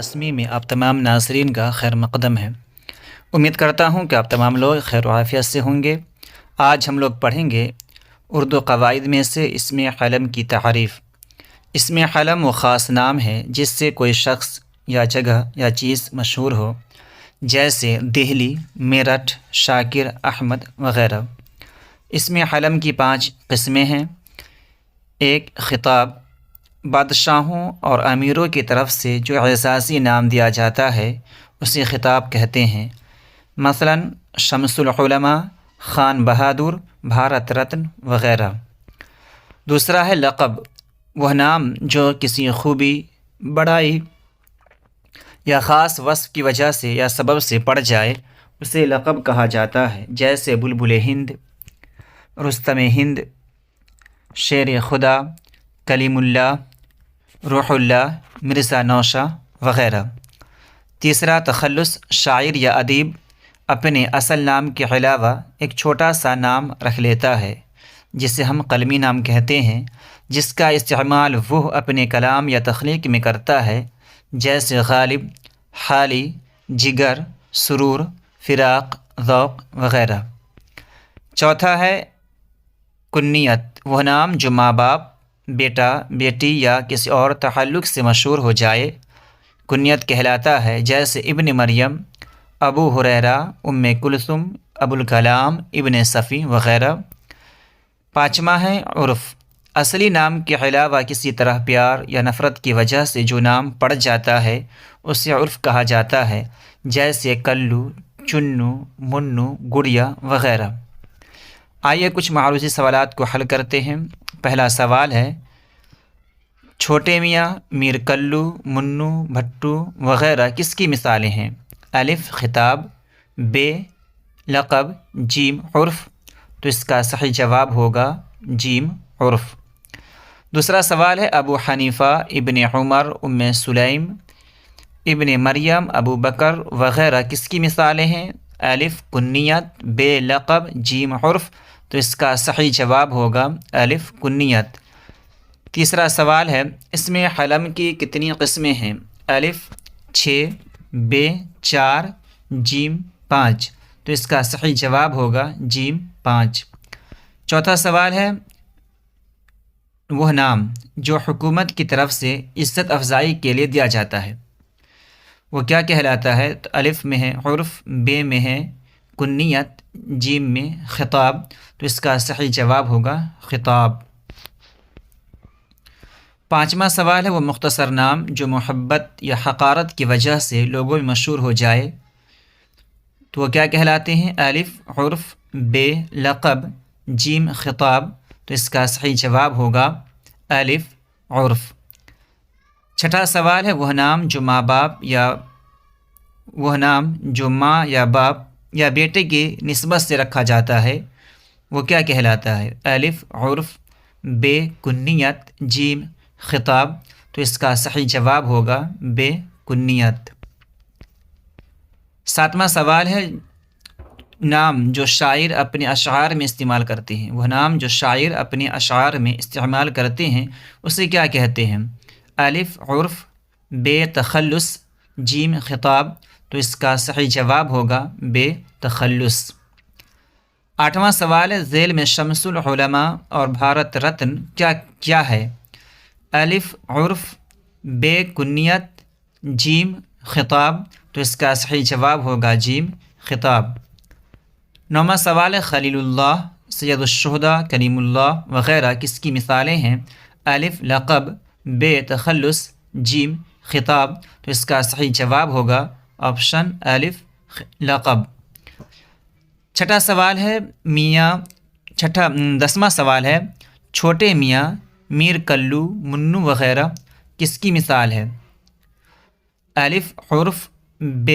قاسمی میں آپ تمام ناظرین کا خیر مقدم ہے۔ امید کرتا ہوں کہ آپ تمام لوگ خیر و عافیت سے ہوں گے۔ آج ہم لوگ پڑھیں گے اردو قواعد میں سے اسم حلم کی تعریف۔ اسم حلم وہ خاص نام ہے جس سے کوئی شخص یا جگہ یا چیز مشہور ہو، جیسے دہلی، میرٹھ، شاکر، احمد وغیرہ۔ اسم حلم کی 5 قسمیں ہیں۔ 1 خطاب، بادشاہوں اور امیروں کی طرف سے جو اعزازی نام دیا جاتا ہے اسے خطاب کہتے ہیں، مثلا شمس العلماء، خان بہادر، بھارت رتن وغیرہ۔ 2 ہے لقب، وہ نام جو کسی خوبی، بڑائی یا خاص وصف کی وجہ سے یا سبب سے پڑ جائے اسے لقب کہا جاتا ہے، جیسے بلبل ہند، رستم ہند، شیر خدا، کلیم اللہ، روح اللہ، مرزا نوشہ وغیرہ۔ 3 تخلص، شاعر یا ادیب اپنے اصل نام کے علاوہ ایک چھوٹا سا نام رکھ لیتا ہے جسے ہم قلمی نام کہتے ہیں، جس کا استعمال وہ اپنے کلام یا تخلیق میں کرتا ہے، جیسے غالب، حالی، جگر، سرور، فراق، ذوق وغیرہ۔ 4 ہے کنیت، وہ نام جو ماں باپ، بیٹا، بیٹی یا کسی اور تعلق سے مشہور ہو جائے کنیت کہلاتا ہے، جیسے ابن مریم، ابو ہریرہ، ام کلثوم، ابو الکلام، ابن صفی وغیرہ۔ 5 ہے عرف، اصلی نام کے علاوہ کسی طرح پیار یا نفرت کی وجہ سے جو نام پڑ جاتا ہے اسے عرف کہا جاتا ہے، جیسے کلو، چنو، منو، گڑیا وغیرہ۔ آئیے کچھ معروضی سوالات کو حل کرتے ہیں۔ پہلا سوال ہے، چھوٹے میاں، میر کلو، منو، بھٹو وغیرہ کس کی مثالیں ہیں؟ الف خطاب، ب لقب، جیم عرف، تو اس کا صحیح جواب ہوگا جیم عرف۔ دوسرا سوال ہے، ابو حنیفہ، ابن عمر، ام سلیم، ابن مریم، ابو بکر وغیرہ کس کی مثالیں ہیں؟ الف کنیت، ب لقب، جیم عرف، تو اس کا صحیح جواب ہوگا الف کنیت۔ تیسرا سوال ہے، اسم حلم کی کتنی قسمیں ہیں؟ الف 6، ب 4، جیم 5، تو اس کا صحیح جواب ہوگا جیم 5۔ چوتھا سوال ہے، وہ نام جو حکومت کی طرف سے عزت افزائی کے لیے دیا جاتا ہے وہ کیا کہلاتا ہے؟ تو الف میں ہے عرف، ب میں ہے کنیت، جیم میں خطاب، تو اس کا صحیح جواب ہوگا خطاب۔ 5واں سوال ہے، وہ مختصر نام جو محبت یا حقارت کی وجہ سے لوگوں میں مشہور ہو جائے تو وہ کیا کہلاتے ہیں؟ الف عرف، ب لقب، جیم خطاب، تو اس کا صحیح جواب ہوگا الف عرف۔ 6واں سوال ہے، وہ نام جو ماں یا باپ یا بیٹے کی نسبت سے رکھا جاتا ہے وہ کیا کہلاتا ہے؟ الف عرف، ب کنیت، جیم خطاب، تو اس کا صحیح جواب ہوگا ب کنیت۔ 7واں سوال ہے، نام جو شاعر اپنے اشعار میں استعمال کرتے ہیں، وہ نام جو شاعر اپنے اشعار میں استعمال کرتے ہیں اسے کیا کہتے ہیں؟ الف عرف، ب تخلص، جیم خطاب، تو اس کا صحیح جواب ہوگا ب تخلص۔ 8واں سوال ہے، ذیل میں شمس العلماء اور بھارت رتن کیا ہے؟ الف عرف، ب کنیت، جیم خطاب، تو اس کا صحیح جواب ہوگا جیم خطاب۔ 9واں سوال ہے، خلیل اللہ، سید الشہداء، کلیم اللہ وغیرہ کس کی مثالیں ہیں؟ الف لقب، ب تخلص، جیم خطاب، تو اس کا صحیح جواب ہوگا آپشن الف لقب۔ 10واں سوال ہے، چھوٹے میاں، میر کلو، منو وغیرہ کس کی مثال ہے؟ الف عرف، ب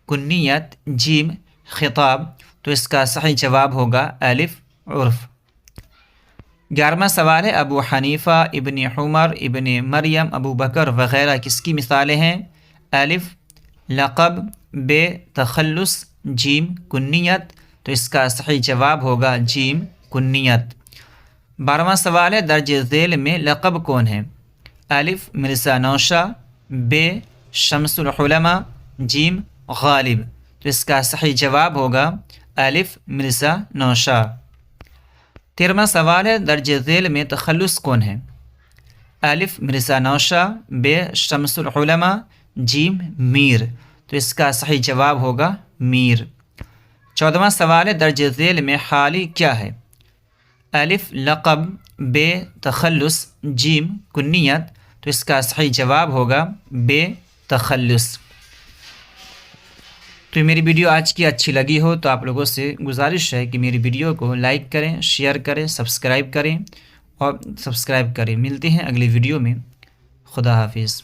کنیت، جیم خطاب، تو اس کا صحیح جواب ہوگا الف عرف۔ 11واں سوال ہے، ابو حنیفہ، ابن عمر، ابن مریم، ابو بکر وغیرہ کس کی مثالیں ہیں؟ الف لقب، ب تخلص، جیم کنیت، تو اس کا صحیح جواب ہوگا جیم کنیت۔ 12واں سوال ہے، درج ذیل میں لقب کون ہے؟ الف مرزا نوشہ، ب شمس العلماء، جیم غالب، تو اس کا صحیح جواب ہوگا الف مرزا نوشا۔ 13واں سوال ہے درج ذیل میں تخلص کون ہے؟ الف مرزا نوشا، ب شمس العلماء، جیم میر، تو اس کا صحیح جواب ہوگا میر۔ 14واں سوال ہے درج ذیل میں حالی کیا ہے؟ الف لقب، ب تخلص، جیم کنیت، تو اس کا صحیح جواب ہوگا ب تخلص۔ تو میری ویڈیو آج کی اچھی لگی ہو تو آپ لوگوں سے گزارش ہے کہ میری ویڈیو کو لائک کریں، شیئر کریں، سبسکرائب کریں۔ ملتے ہیں اگلی ویڈیو میں۔ خدا حافظ۔